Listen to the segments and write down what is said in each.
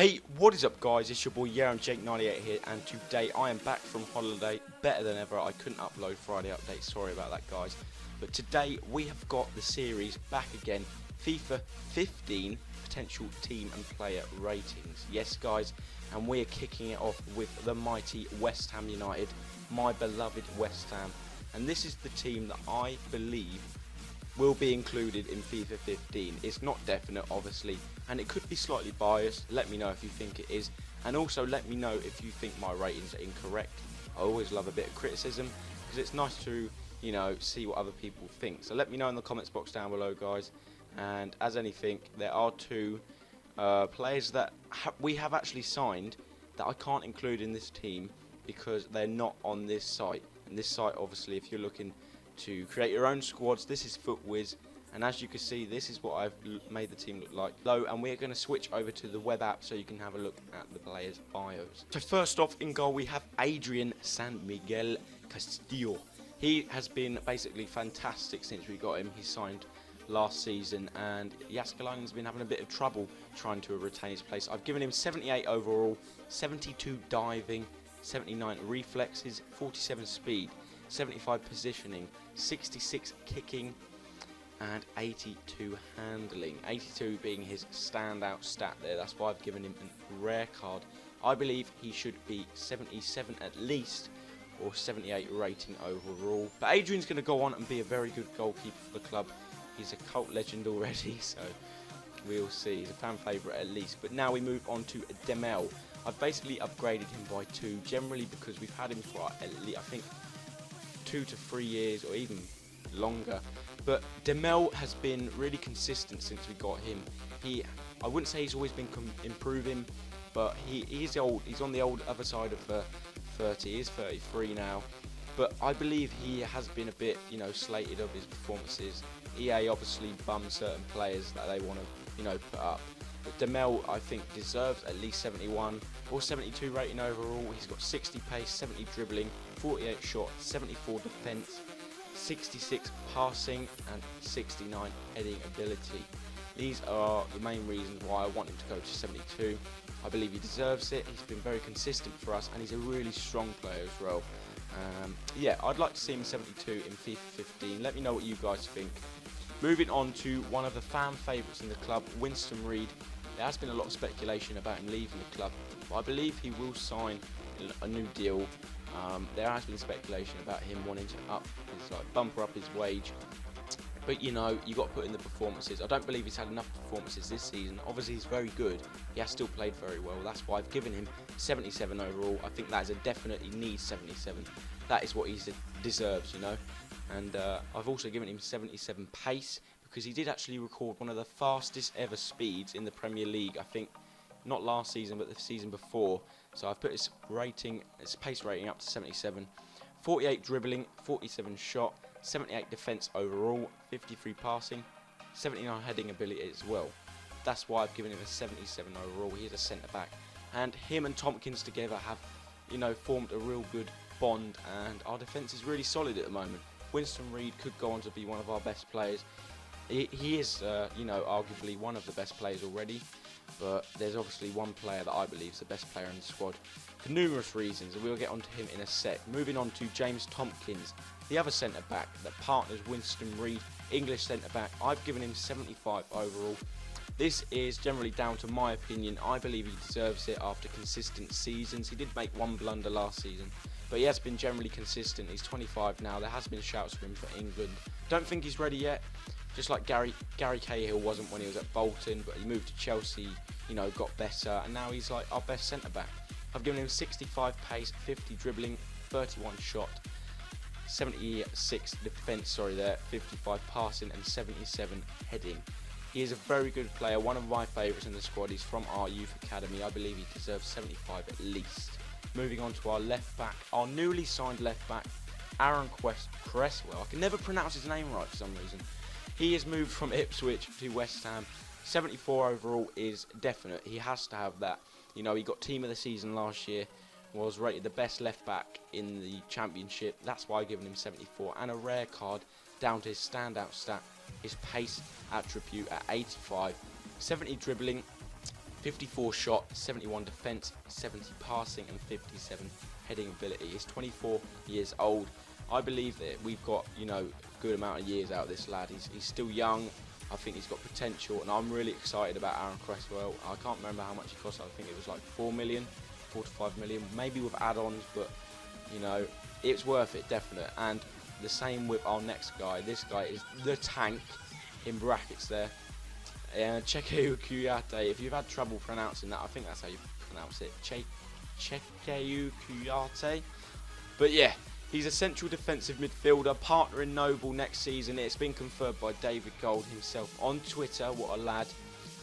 Hey, what is up guys, it's your boy Jake98 here, and today I am back from holiday, better than ever. I couldn't upload Friday update, sorry about that guys. But today we have got the series back again, FIFA 15 potential team and player ratings. Yes guys, and we are kicking it off with the mighty West Ham United, my beloved West Ham. And this is the team that I believe will be included in FIFA 15. It's not definite obviously, and it could be slightly biased. Let me know if you think it is, and also let me know if you think my ratings are incorrect. I always love a bit of criticism because it's nice to, you know, see what other people think. So let me know in the comments box down below guys. And as anything, there are two players that we have actually signed that I can't include in this team because they're not on this site. And this site, obviously, if you're looking to create your own squads, this is FootWiz, and as you can see, this is what I've made the team look like. And we're going to switch over to the web app so you can have a look at the players' bios. So first off, in goal we have Adrian San Miguel Castillo. He has been basically fantastic since we got him. He signed last season, and Jaskalainen's been having a bit of trouble trying to retain his place. I've given him 78 overall, 72 diving, 79 reflexes, 47 speed, 75 positioning, 66 kicking, and 82 handling. 82 being his standout stat there. That's why I've given him a rare card. I believe he should be 77 at least, or 78 rating overall. But Adrian's going to go on and be a very good goalkeeper for the club. He's a cult legend already, so we'll see. He's a fan favourite at least. But now we move on to Demel. I've basically upgraded him by 2, generally because we've had him for at least, I think, 2 to 3 years or even longer. But Demel has been really consistent since we got him. I wouldn't say he's always been improving, but he's old. He's on the old other side of 30. He is 33 now. But I believe he has been a bit, you know, slated of his performances. EA obviously bums certain players that they want to, you know, put up. But Demel, I think, deserves at least 71 or 72 rating overall. He's got 60 pace, 70 dribbling, 48 shot, 74 defence, 66 passing, and 69 heading ability. These are the main reasons why I want him to go to 72. I believe he deserves it. He's been very consistent for us, and he's a really strong player as well. Yeah, I'd like to see him 72 in FIFA 15. Let me know what you guys think. Moving on to one of the fan favourites in the club, Winston Reid. There has been a lot of speculation about him leaving the club, but I believe he will sign a new deal. There has been speculation about him wanting to bumper up his wage, but you know, you got to put in the performances. I don't believe he's had enough performances this season. Obviously he's very good, he has still played very well. That's why I've given him 77 overall. I think that is a definite, he needs 77. That is what he deserves, you know. And I've also given him 77 pace because he did actually record one of the fastest ever speeds in the Premier League. I think not last season but the season before. So I've put his pace rating up to 77. 48 dribbling, 47 shot, 78 defence overall, 53 passing, 79 heading ability as well. That's why I've given him a 77 overall. He's a centre back, and him and Tompkins together have, you know, formed a real good bond, and our defence is really solid at the moment. Winston Reid could go on to be one of our best players. He is, you know, arguably one of the best players already, but there's obviously one player that I believe is the best player in the squad for numerous reasons, and we'll get onto him in a sec. Moving on to James Tompkins, the other centre back that partners Winston Reid, English centre back. I've given him 75 overall. This is generally down to my opinion. I believe he deserves it after consistent seasons. He did make one blunder last season, but he has been generally consistent. He's 25 now. There has been shouts for him for England. Don't think he's ready yet. Just like Gary Cahill wasn't when he was at Bolton, but he moved to Chelsea, you know, got better, and now he's like our best centre back. I've given him 65 pace, 50 dribbling, 31 shot, 76 defence, 55 passing, and 77 heading. He is a very good player, one of my favourites in the squad. He's from our youth academy. I believe he deserves 75 at least. Moving on to our left back, our newly signed left back, Aaron Cresswell. I can never pronounce his name right for some reason. He has moved from Ipswich to West Ham. 74 overall is definite. He has to have that. You know, he got team of the season last year, was rated the best left back in the championship. That's why I've given him 74, and a rare card down to his standout stat, his pace attribute at 85, 70 dribbling, 54 shot, 71 defense, 70 passing, and 57 heading ability. He's 24 years old. I believe that we've got, you know, a good amount of years out of this lad. He's still young. I think he's got potential, and I'm really excited about Aaron Cresswell. I can't remember how much he cost. I think it was like 4 to 5 million, maybe with add-ons, but you know, it's worth it, definite. And the same with our next guy. This guy is the tank, in brackets there. Chekeu Kuyate. If you've had trouble pronouncing that, I think that's how you pronounce it. Chekeu Kuyate. But yeah, he's a central defensive midfielder, partner in Noble next season. It's been confirmed by David Gold himself on Twitter. What a lad.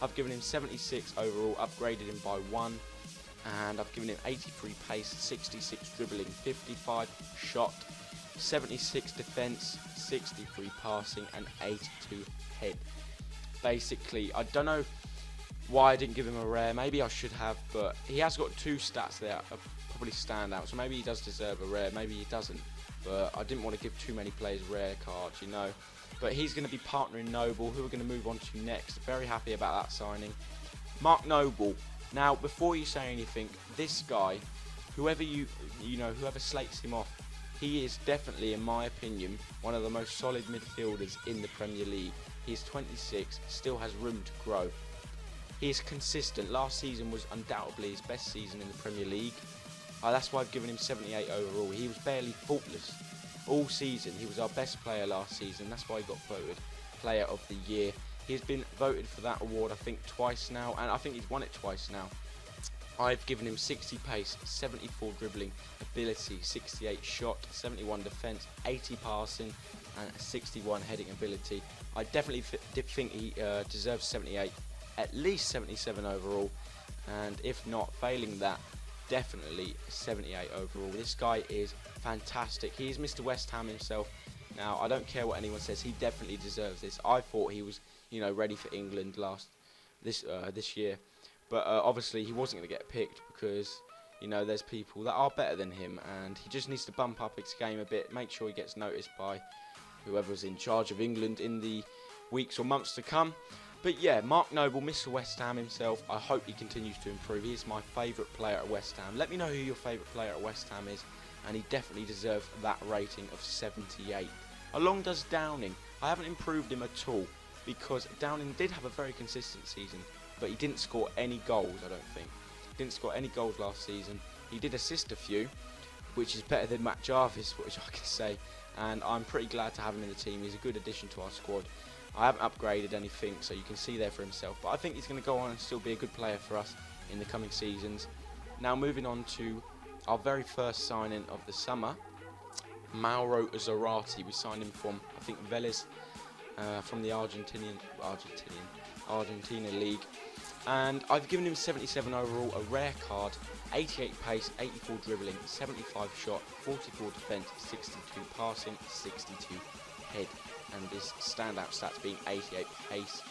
I've given him 76 overall, upgraded him by 1. And I've given him 83 pace, 66 dribbling, 55 shot, 76 defense, 63 passing, and 82 head. Basically, I don't know why I didn't give him a rare. Maybe I should have, but he has got 2 stats there that probably stand out. So maybe he does deserve a rare, maybe he doesn't. But I didn't want to give too many players rare cards, you know. But he's going to be partnering Noble, who we're going to move on to next. Very happy about that signing. Mark Noble. Now, before you say anything, this guy, whoever whoever slates him off, he is definitely, in my opinion, one of the most solid midfielders in the Premier League. He's 26, still has room to grow. He is consistent. Last season was undoubtedly his best season in the Premier League. That's why I've given him 78 overall. He was barely faultless all season. He was our best player last season. That's why he got voted Player of the Year. He's been voted for that award, I think, twice now, and I think he's won it twice now. I've given him 60 pace, 74 dribbling ability, 68 shot, 71 defence, 80 passing, and 61 heading ability. I definitely think he deserves 78, at least 77 overall, and if not, failing that, definitely 78 overall. This guy is fantastic. He is Mr. West Ham himself. Now, I don't care what anyone says, he definitely deserves this. I thought he was, you know, ready for England this year, but obviously he wasn't going to get picked because, you know, there's people that are better than him, and he just needs to bump up his game a bit, make sure he gets noticed by whoever's in charge of England in the weeks or months to come. But yeah, Mark Noble, Mr. West Ham himself, I hope he continues to improve. He is my favourite player at West Ham. Let me know who your favourite player at West Ham is, and he definitely deserves that rating of 78. Along does Downing. I haven't improved him at all, because Downing did have a very consistent season, but he didn't score any goals, I don't think. He didn't score any goals last season. He did assist a few, which is better than Matt Jarvis, which I can say, and I'm pretty glad to have him in the team. He's a good addition to our squad. I haven't upgraded anything, so you can see there for himself, but I think he's going to go on and still be a good player for us in the coming seasons. Now moving on to our very first signing of the summer, Mauro Zarate. We signed him from, I think, Vélez, from the Argentina League, and I've given him 77 overall, a rare card, 88 pace, 84 dribbling, 75 shot, 44 defence, 62 passing, 62 head, and his standout stats being 88 pace.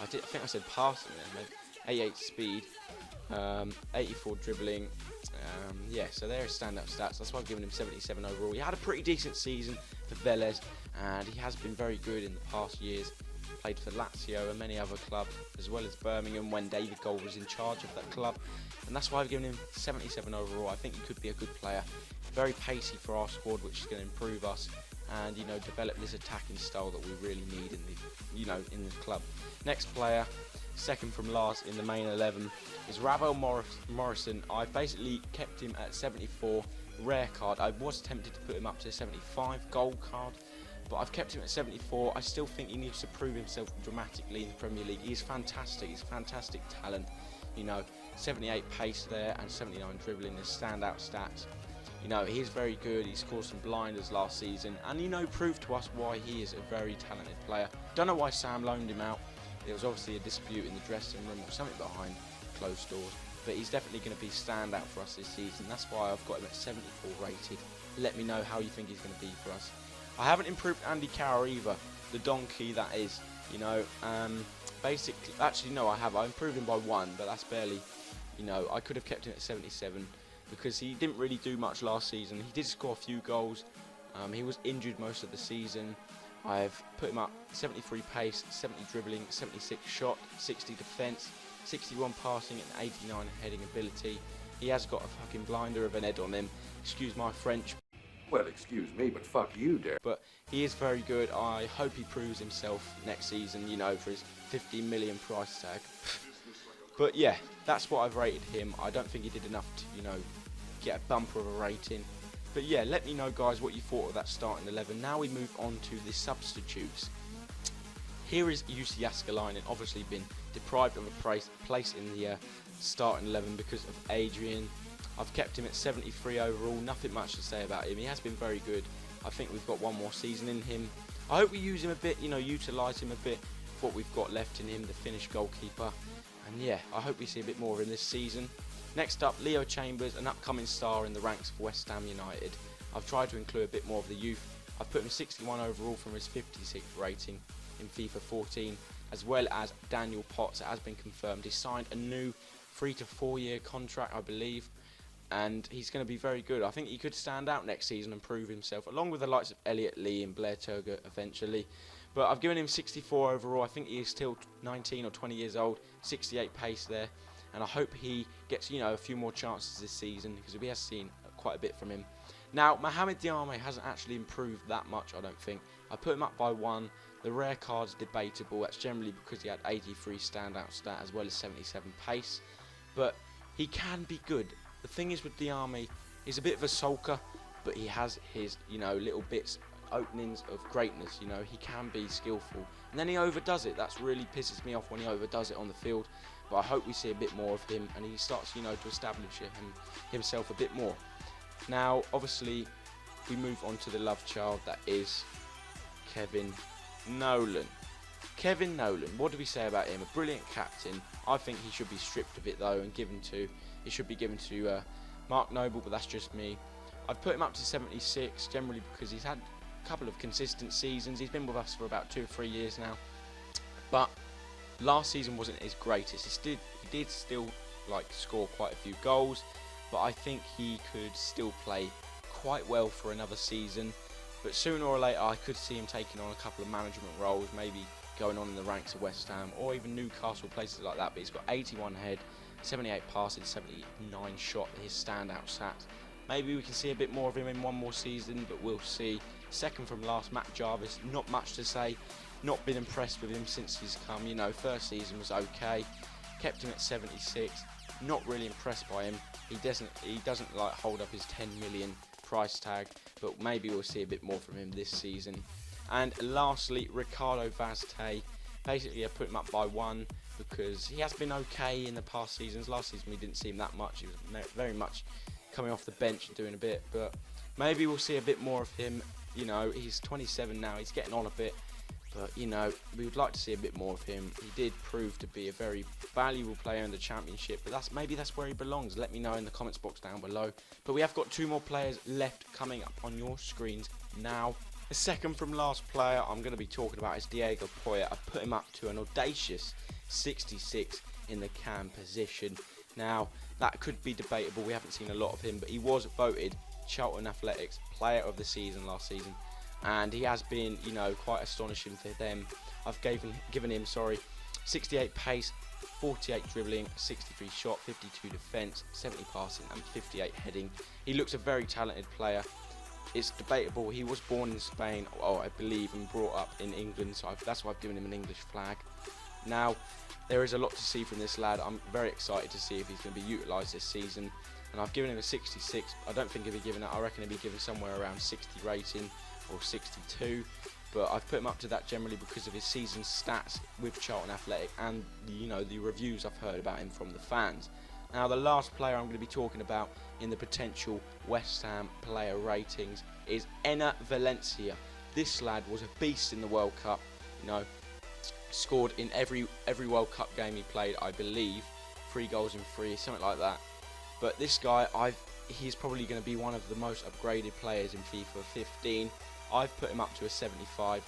I think I said passing there, maybe 88 speed, 84 dribbling. Yeah, so there are standout stats. That's why I've given him 77 overall. He had a pretty decent season for Vélez, and he has been very good in the past years. Played for Lazio and many other clubs, as well as Birmingham when David Gold was in charge of that club. And that's why I've given him 77 overall. I think he could be a good player. Very pacey for our squad, which is going to improve us and, you know, develop this attacking style that we really need in the, you know, in the club. Next player, second from last in the main 11, is Ravel Morrison. I basically kept him at 74 rare card. I was tempted to put him up to 75 gold card, but I've kept him at 74. I still think he needs to prove himself dramatically in the Premier League. He is fantastic. He's a fantastic talent. You know, 78 pace there and 79 dribbling, the standout stats. You know, he's very good. He scored some blinders last season, and, you know, proved to us why he is a very talented player. Don't know why Sam loaned him out. There was obviously a dispute in the dressing room or something behind closed doors, but he's definitely going to be standout for us this season. That's why I've got him at 74 rated. Let me know how you think he's going to be for us. I haven't improved Andy Carroll either, the donkey that is. You know, basically, actually no, I have. I improved him by 1, but that's barely. You know, I could have kept him at 77 because he didn't really do much last season. He did score a few goals. He was injured most of the season. I've put him up 73 pace, 70 dribbling, 76 shot, 60 defence, 61 passing and 89 heading ability. He has got a fucking blinder of an head on him. Excuse my French. Well, excuse me, but fuck you, Dare. But he is very good. I hope he proves himself next season, you know, for his 15 million price tag. But yeah, that's what I've rated him. I don't think he did enough to, you know, get a bumper of a rating. But yeah, let me know, guys, what you thought of that starting 11. Now we move on to the substitutes. Here is Jussi Jääskeläinen, obviously been deprived of a place in the starting 11 because of Adrian. I've kept him at 73 overall, nothing much to say about him. He has been very good. I think we've got one more season in him. I hope we use him a bit, you know, utilise him a bit for what we've got left in him, the Finnish goalkeeper. And yeah, I hope we see a bit more of him this season. Next up, Leo Chambers, an upcoming star in the ranks of West Ham United. I've tried to include a bit more of the youth. I've put him 61 overall from his 56th rating in FIFA 14, as well as Daniel Potts. It has been confirmed. He signed a new 3 to 4 year contract, I believe, and he's going to be very good. I think he could stand out next season and prove himself, along with the likes of Elliot Lee and Blair Turgott eventually. But I've given him 64 overall. I think he is still 19 or 20 years old, 68 pace there. And I hope he gets, you know, a few more chances this season because we have seen quite a bit from him. Now, Mohamed Diame hasn't actually improved that much, I don't think. I put him up by 1. The rare card's debatable. That's generally because he had 83 standout stat as well as 77 pace. But he can be good. The thing is with Diame, he's a bit of a sulker, but he has his, you know, little bits, openings of greatness. You know, he can be skillful. And then he overdoes it. That really pisses me off when he overdoes it on the field. But I hope we see a bit more of him and he starts, you know, to establish himself a bit more. Now, obviously, we move on to the love child that is Kevin Nolan. Kevin Nolan, what do we say about him? A brilliant captain. I think he should be stripped of it though and it should be given to Mark Noble, but that's just me. I've put him up to 76 generally because he's had a couple of consistent seasons. He's been with us for about 2 or 3 years now. But last season wasn't his greatest. He did still like score quite a few goals, but I think he could still play quite well for another season. But sooner or later I could see him taking on a couple of management roles, maybe going on in the ranks of West Ham or even Newcastle, places like that. But he's got 81 head, 78 passing, 79 shot, his standout stats. Maybe we can see a bit more of him in one more season, but we'll see. Second from last, Matt Jarvis, not much to say. Not been impressed with him since he's come, you know, first season was okay. Kept him at 76, not really impressed by him. He doesn't like hold up his 10 million price tag, but maybe we'll see a bit more from him this season. And lastly, Ricardo Vazte. Basically, I put him up by 1 because he has been okay in the past seasons. Last season we didn't see him that much. He was very much coming off the bench and doing a bit, but maybe we'll see a bit more of him. You know, he's 27 now, he's getting on a bit, but you know, we would like to see a bit more of him. He did prove to be a very valuable player in the Championship, but maybe that's where he belongs. Let me know in the comments box down below. But we have got 2 more players left coming up on your screens now. The second from last player I'm going to be talking about is Diego Poya. I put him up to an audacious 66 in the cam position. Now, that could be debatable. We haven't seen a lot of him, but he was voted Charlton Athletics Player of the Season last season, and he has been, you know, quite astonishing for them. I've given him 68 pace, 48 dribbling, 63 shot, 52 defence, 70 passing and 58 heading. He looks a very talented player. It's debatable. He was born in Spain, I believe, and brought up in England, so that's why I've given him an English flag. Now, there is a lot to see from this lad. I'm very excited to see if he's going to be utilised this season. And I've given him a 66. I don't think he'll be given that. I reckon he'll be given somewhere around 60 rating or 62. But I've put him up to that generally because of his season stats with Charlton Athletic and, you know, the reviews I've heard about him from the fans. Now, the last player I'm going to be talking about in the potential West Ham player ratings is Enner Valencia. This lad was a beast in the World Cup. You know, scored in every World Cup game he played, I believe. 3 goals in 3, something like that. But this guy, he's probably going to be one of the most upgraded players in FIFA 15. I've put him up to a 75,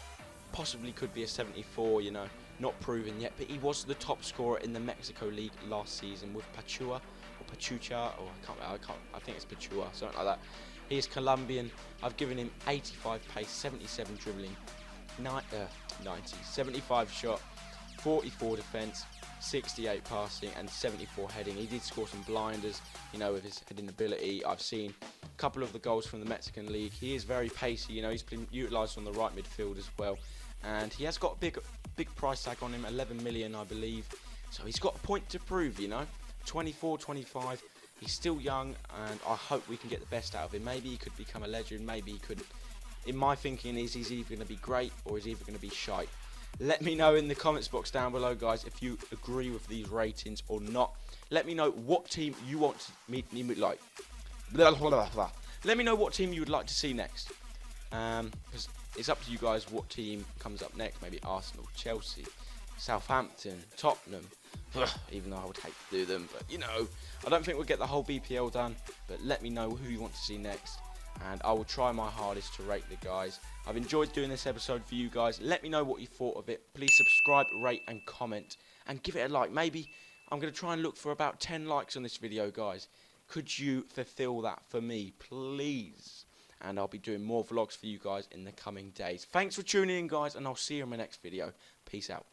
possibly could be a 74, you know, not proven yet. But he was the top scorer in the Mexico League last season with Pachuca, I think it's Pachuca, something like that. He is Colombian. I've given him 85 pace, 77 dribbling, 75 shot, 44 defence, 68 passing and 74 heading. He did score some blinders, you know, with his heading ability. I've seen a couple of the goals from the Mexican League. He is very pacey, you know, he's been utilised on the right midfield as well. And he has got a big price tag on him, 11 million, I believe. So he's got a point to prove, you know. 24, 25. He's still young, and I hope we can get the best out of him. Maybe he could become a legend, maybe he couldn't. In my thinking is he's either going to be great or he's either going to be shite. Let me know in the comments box down below, guys, if you agree with these ratings or not. Let me know what team you want me like. Blah, blah, blah, blah. Let me know what team you would like to see next. Because it's up to you guys what team comes up next. Maybe Arsenal, Chelsea, Southampton, Tottenham. Even though I would hate to do them, but you know, I don't think we'll get the whole BPL done. But let me know who you want to see next, and I will try my hardest to rate the guys. I've enjoyed doing this episode for you guys. Let me know what you thought of it. Please subscribe, rate, and comment, and give it a like. Maybe I'm going to try and look for about 10 likes on this video, guys. Could you fulfill that for me, please? And I'll be doing more vlogs for you guys in the coming days. Thanks for tuning in, guys, and I'll see you in my next video. Peace out.